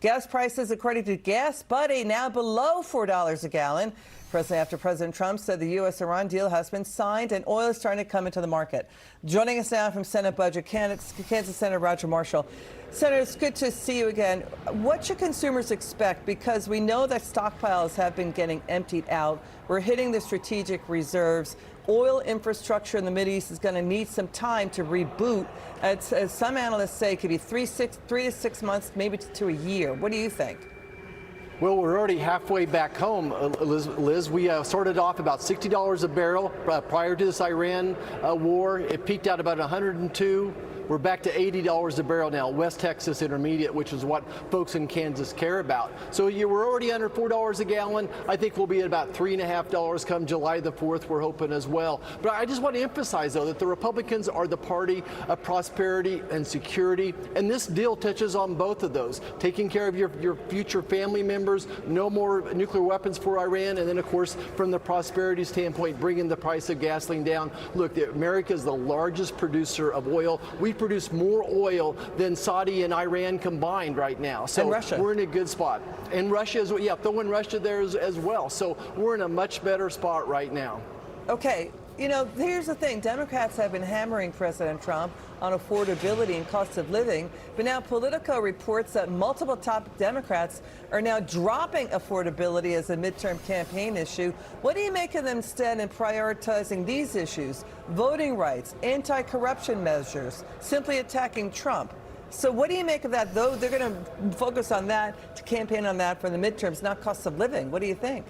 Gas prices, according to Gas Buddy, now below $4 a gallon. After President Trump said the U.S.-Iran deal has been signed and oil is starting to come into the market. Joining us now from Senate Budget Kansas Senator Roger Marshall. Senator, it's good to see you again. What should consumers expect? Because we know that stockpiles have been getting emptied out. We're hitting the strategic reserves. Oil infrastructure in the Mideast is going to need some time to reboot. As some analysts say, it could be 3 to 6 months, maybe to a year. What do you think? Well, we're already halfway back home, Liz. We started off about $60 a barrel prior to this Iran war. It peaked out about 102. We're back to $80 a barrel now, West Texas Intermediate, which is what folks in Kansas care about. So we're already under $4 a gallon. I think we'll be at about $3.50 come July the 4th, we're hoping as well. But I just want to emphasize, though, that the Republicans are the party of prosperity and security, and this deal touches on both of those. Taking care of your future family members, no more nuclear weapons for Iran, and then, of course, from the prosperity standpoint, bringing the price of gasoline down. Look, America is the largest producer of oil. We produce more oil than Saudi and Iran combined right now. So we're in a good spot. And Russia is, yeah, throw in Russia there as well. So we're in a much better spot right now. Okay. You know, here's the thing. Democrats have been hammering President Trump on affordability and cost of living, but now Politico reports that multiple top Democrats are now dropping affordability as a midterm campaign issue. What do you make of them instead in prioritizing these issues? Voting rights, anti-corruption measures, simply attacking Trump. So what do you make of that, though? They're going to focus on that, to campaign on that for the midterms, not cost of living. What do you think?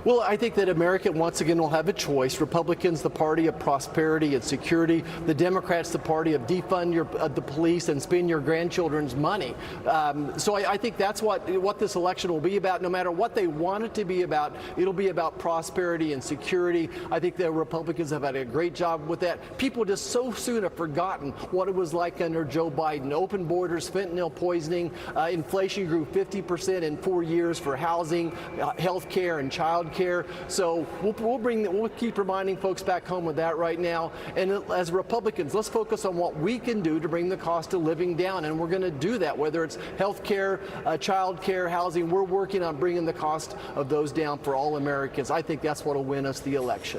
Well, I think that America, once again, will have a choice. Republicans, the party of prosperity and security. The Democrats, the party of defund the police and spend your grandchildren's money. So I think that's what this election will be about. No matter what they want it to be about, it'll be about prosperity and security. I think the Republicans have had a great job with that. People just so soon have forgotten what it was like under Joe Biden. Open borders, fentanyl poisoning, inflation grew 50% in 4 years for housing, health care, and child care. So we'll keep reminding folks back home with that right now. And as Republicans, let's focus on what we can do to bring the cost of living down. And we're going to do that, whether it's health care, child care, housing. We're working on bringing the cost of those down for all Americans. I think that's what will win us the election.